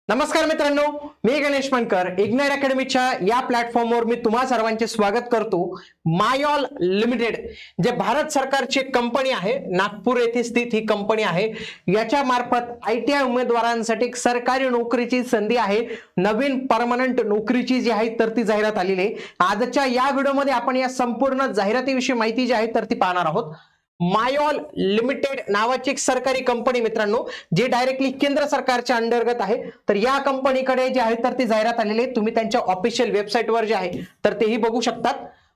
नमस्कार मित्रांनो, मी गणेश मानकर इग्नाइट अकॅडमीच्या या प्लॅटफॉर्मवर मी तुम्हा सर्वांचे स्वागत करतो। मायऑल लिमिटेड जे भारत सरकारची कंपनी आहे, नागपूर येथे स्थित ही कंपनी आहे। याच्या मार्फत आयटीआय उमेदवारांसाठी एक सरकारी नोकरीची संधी आहे। नवीन परमनंट नोकरीची जी आहे तर ती जाहिरात आलेली आहे। आजच्या या व्हिडिओमध्ये आपण या संपूर्ण जाहिरातीविषयी माहिती जी आहे तर ती पाहणार आहोत। मायऑल लिमिटेड नावाची एक सरकारी कंपनी मित्रांनो, जी डायरेक्टली केंद्र सरकारच्या अंतर्गत आहे। तर या कंपनीकडे जे आहे तर ती जाहिरात आलेली आहे। तुम्ही त्यांच्या ऑफिशियल वेबसाईटवर जे आहे तर तेही बघू शकतात।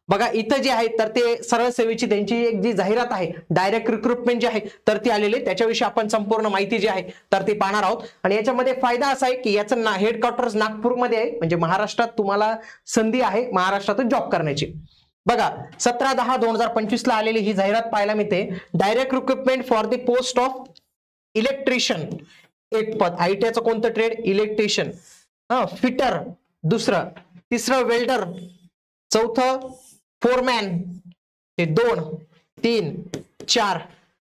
बघा इथं जे आहे तर ते सरळ सेवेची त्यांची एक जी जाहिरात आहे, डायरेक्ट रिक्रुटमेंट जी आहे तर ती आलेली आहे। त्याच्याविषयी आपण संपूर्ण माहिती जी आहे तर ती पाहणार आहोत। आणि याच्यामध्ये फायदा असा आहे की याचं हेडक्वार्टर्स नागपूरमध्ये आहे, म्हणजे महाराष्ट्रात तुम्हाला संधी आहे महाराष्ट्रातून जॉब करण्याची। बघा 17/10/2025 ला आलेली ही जाहिरात पाहायला मिळते। Direct recruitment for the post of electrician, एक पद। आयटीआयचं कोणतं ट्रेड? इलेक्ट्रिशियन। फिटर दुसरं, तिसरं वेल्डर, चौथं फोरमॅन, हे 2 3 4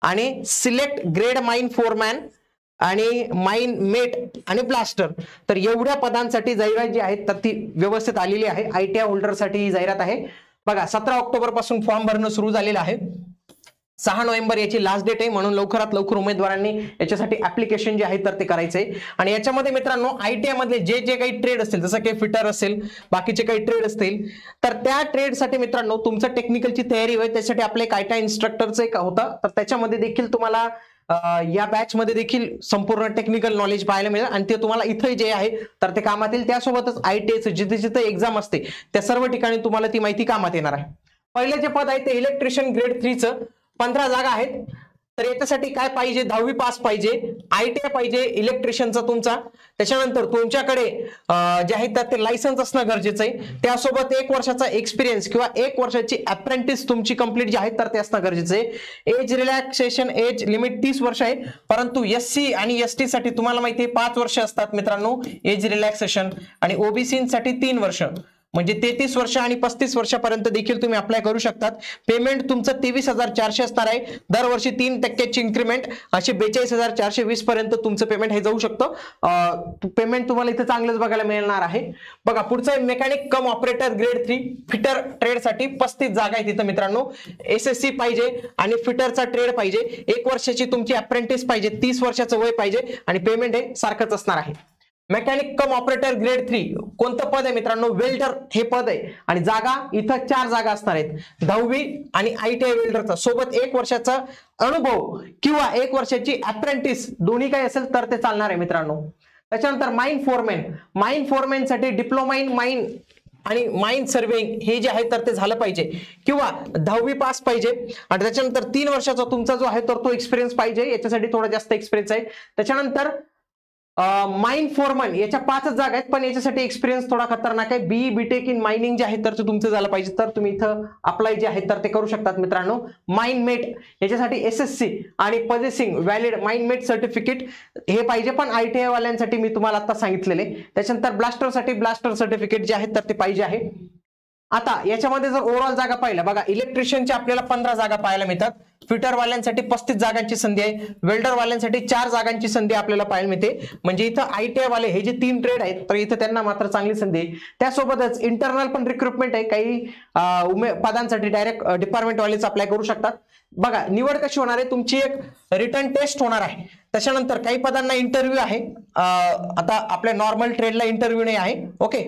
आणि सिलेक्ट ग्रेड माइन फोरमॅन आणि माइन मेट आणि ब्लास्टर। तर एवढ्या पदांसाठी जाहिरात जी आहे तर ती व्यवस्थित आलेली आहे। आयटीआय होल्डरसाठी ही जाहिरात आहे। बघा 17 ऑक्टोबर पासून फॉर्म भरणं सुरू झालेलं आहे। 6 नोव्हेंबर याची लास्ट डेट आहे, म्हणून लवकरात लवकर उमेदवारांनी याच्यासाठी ऍप्लिकेशन जे आहे तर ते करायचंय। आणि याच्यामध्ये मित्रांनो आयटीआय मधले जे जे काही ट्रेड असतील, जसं की फिटर असेल, बाकीचे काही ट्रेड असतील, तर त्या ट्रेडसाठी मित्रांनो तुमचं टेक्निकलची तयारी होईल। त्यासाठी आपले एक आयटीआय इन्स्ट्रक्टरचं एक होतं, तर त्याच्यामध्ये देखील तुम्हाला या बॅच मध्ये देखील संपूर्ण टेक्निकल नॉलेज पाहायला मिळेल आणि ते तुम्हाला इथे जे आहे तर ते कामात येईल। त्यासोबतच आयटीआयचं जिथे जिथे एक्झाम असते त्या सर्व ठिकाणी तुम्हाला ती माहिती कामात येणार आहे। पहिले जे पद आहे ते इलेक्ट्रिशियन ग्रेड 3 चं 15 जागा आहेत। तर याच्यासाठी काय पाहिजे? 10वी पास पाहिजे, आयटीआय पाहिजे इलेक्ट्रिशियनचा तुमचा। त्याच्यानंतर तुमच्याकडे जे आहे तर ते लायसन्स असणं गरजेचं आहे। त्यासोबत 1 वर्षाचा एक्सपिरियन्स किंवा 1 वर्षाची अप्रेंटिस तुमची कंप्लीट जी आहे तर ते असणं गरजेचं आहे। एज रिलॅक्सेशन एज लिमिट 30 वर्ष आहे, परंतु एससी आणि एसटी साठी तुम्हाला माहिती आहे 5 वर्ष असतात मित्रांनो एज रिलॅक्सेशन, आणि ओबीसी साठी 3 वर्ष, म्हणजे 33 वर्ष आणि 35 वर्षापर्यंत देखील तुम्ही अप्लाय करू शकतात। पेमेंट तुमचं 23,400 असणार आहे। दरवर्षी 3% इन्क्रीमेंट, असे 42,420 पर्यंत तुमचं पेमेंट हे जाऊ शकतं। पेमेंट तुम्हाला इथे चांगलंच बघायला मिळणार आहे। बघा पुढचा मेकॅनिक कम ऑपरेटर ग्रेड 3 फिटर ट्रेड साठी 35 जागा आहेत तिथं मित्रांनो। एसएससी पाहिजे आणि फिटरचा ट्रेड पाहिजे, 1 वर्षाची तुमची अप्रेंटिस पाहिजे, 30 वर्षाचं वय पाहिजे आणि पेमेंट हे सारखंच असणार आहे। मेकॅनिक कम ऑपरेटर ग्रेड 3 कोणतं पद आहे मित्रांनो? वेल्डर हे पद आहे आणि जागा इथं 4 जागा असणार आहेत। 10वी आणि आयटीआय वेल्डरचा सोबत 1 वर्षाचा अनुभव किंवा 1 वर्षाची अप्रेंटिस दोन्ही काही असेल तर ते चालणार आहे मित्रांनो। त्याच्यानंतर माइन फोरमॅन, माइन फोरमॅन साठी डिप्लोमा इन माइन आणि माइन सर्वेइंग हे जे आहे तर ते झालं पाहिजे किंवा 10वी पास पाहिजे। आणि त्याच्यानंतर 3 वर्षाचा तुमचा जो आहे तर तो एक्सपिरियन्स पाहिजे, याच्यासाठी थोडा जास्त एक्सपिरियन्स आहे। त्याच्यानंतर माइन फोरमन याच्या 5 जागा आहेत, पण याच्यासाठी एक्सपिरियन्स थोडा खतरनाक आहे। बीई बीटेक इन मायनिंग जे आहे तर ते तुमचं झालं पाहिजे, तर तुम्ही इथं अप्लाय जे आहे तर ते करू शकतात मित्रांनो। माइन मेट याच्यासाठी एसएससी आणि पोजेसिंग व्हॅलिड माइन मेट सर्टिफिकेट हे पाहिजे, पण आयटीआय वाल्यांसाठी मी तुम्हाला आता सांगितलेले। त्याच्यानंतर ब्लास्टरसाठी ब्लास्टर सर्टिफिकेट जे आहे तर ते पाहिजे आहे। आता याच्यामध्ये जर ओव्हरऑल जागा पाहिल्या, बघा इलेक्ट्रिशियनच्या आपल्याला 15 जागा पाहायला मिळतात, फिटर वाल्यांसाठी 35 जागांची संधी आहे, वेल्डर वाल्यांसाठी 4 जागांची संधी आपल्याला पाहायला मिळते। म्हणजे इथं आयटीआय वाले हे जे 3 ट्रेड आहेत तर इथं त्यांना मात्र चांगली संधी आहे। त्यासोबतच इंटरनल पण रिक्रुटमेंट आहे, काही पदांसाठी डायरेक्ट डिपार्टमेंट वालेच अप्लाय करू शकतात। बघा निवड कशी होणार आहे? तुमची एक रिटर्न टेस्ट होणार आहे, त्याच्यानंतर काही पदांना इंटरव्ह्यू आहे। आता आपल्या नॉर्मल ट्रेडला इंटरव्ह्यू नाही आहे, ओके।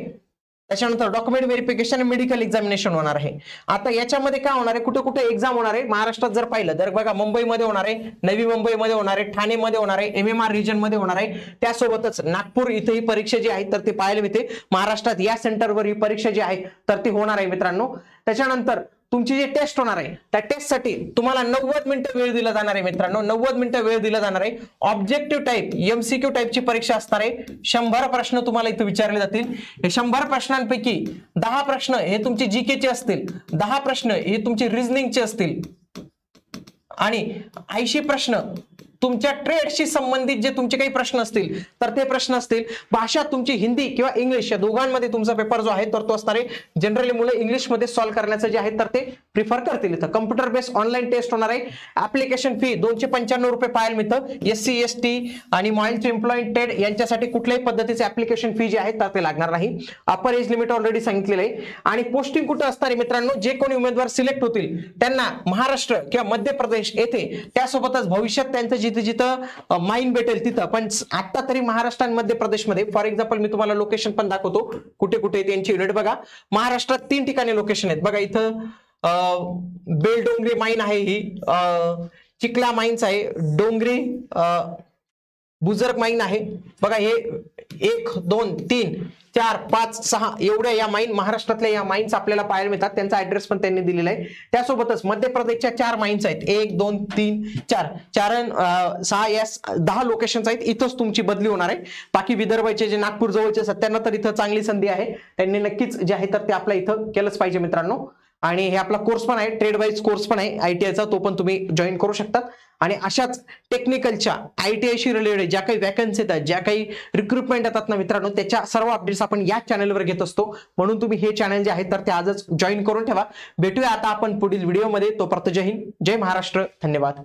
त्याच्यानंतर डॉक्युमेंट व्हेरिफिकेशन आणि मेडिकल एक्झामिनेशन होणार आहे। आता याच्यामध्ये काय होणार आहे? कुठे कुठे एक्झाम होणार आहे? महाराष्ट्रात जर पाहिलं तर बघा मुंबईमध्ये होणार आहे, नवी मुंबईमध्ये होणार आहे, ठाणेमध्ये होणार आहे, एमएमआर रिजन मध्ये होणार आहे। त्यासोबतच नागपूर इथे ही परीक्षा जी आहे तर ते पाहायला मिळते। महाराष्ट्रात या सेंटरवर ही परीक्षा जी आहे तर ती होणार आहे मित्रांनो। त्याच्यानंतर तुमची जी टेस्ट होणार आहे त्या टेस्टसाठी तुम्हाला 90 मिनिटं वेळ दिला जाणार आहे मित्रांनो, 90 मिनिटं वेळ दिला जाणार आहे। ऑब्जेक्टिव्ह टाइप एमसीक्यू टाइपची परीक्षा असणार आहे। 100 प्रश्न तुम्हाला इथे विचारले जातील। हे 100 प्रश्नांपैकी 10 प्रश्न हे तुमचे जीकेचे असतील, 10 प्रश्न हे तुमचे रिझनिंगचे असतील आणि 80 प्रश्न तुमच्या ट्रेडशी संबंधित जे तुमचे काही प्रश्न असतील तर ते प्रश्न असतील. भाषा तुमची हिंदी किंवा इंग्लिश या दोघांमध्ये तुमचा पेपर जो आहे तर तो असणार आहे. जनरली मुलं इंग्लिशमध्ये सॉल्व्ह करण्याचं जे आहे तर ते प्रिफर करतील. इथं कम्प्युटर बेस्ड ऑनलाईन टेस्ट होणार आहे. ऍप्लिकेशन फी 295 रुपये पाहायला मिळतं. SC ST आणि माइल्ड एम्प्लॉयमेंट यांच्यासाठी कुठल्याही पद्धतीचे ऍप्लिकेशन फी जे आहे तर ते लागणार नाही. अपर एज लिमिट ऑलरेडी सांगितलेलं आहे. आणि पोस्टिंग कुठे असणार आहे मित्रांनो, जे कोणी उमेदवार सिलेक्ट होतील त्यांना महाराष्ट्र किंवा मध्य प्रदेश येथे, त्यासोबतच भविष्यात त्यांचं जिथे जिथं माइन भेटेल तिथं. पण आता तरी महाराष्ट्र आणि मध्य प्रदेशमध्ये फॉर एक्झाम्पल मी तुम्हाला लोकेशन पण दाखवतो कुठे कुठे त्यांची युनिट बघा. महाराष्ट्रात 3 ठिकाणी लोकेशन आहेत बघा. इथं बेलडोंगरी माइन आहे, ही चिखला माइन्स आहे, डोंगरी बुजुर्ग माइन आहे बघा. हे 1 2 3 4 5 6 एवढ्या या माइन महाराष्ट्रातल्या या माइन्स आपल्याला पाहायला मिळतात. त्यांचा ऍड्रेस पण त्यांनी दिलेला आहे. त्यासोबतच मध्य प्रदेशच्या 4 माइन्स आहेत. 1 2 3 4 6 या 10 लोकेशन्स आहेत. इथंच तुमची बदली होणार आहे. बाकी विदर्भाचे जे नागपूर जवळचे असतात त्यांना तर इथं चांगली संधी आहे. त्यांनी नक्कीच जे आहे तर ते आपल्या इथं केलंच पाहिजे मित्रांनो. आणि हे आपला कोर्स पण आहे, ट्रेड वाईज कोर्स पण आहे ITI चा, तो पण तुम्ही जॉईन करू शकतात. आणि अशाच टेक्निकलच्या ITI शी रिलेटेड ज्या काही वॅकन्सी येतात, ज्या काही रिक्रुटमेंट येतात ना मित्रांनो, त्याच्या सर्व अपडेट्स आपण या चॅनलवर घेत असतो. म्हणून तुम्ही हे चॅनल जे आहे तर ते आजच जॉईन करून ठेवा. भेटूया आता आपण पुढील व्हिडिओमध्ये. तोपर्यंत जय हिंद, जय महाराष्ट्र, धन्यवाद.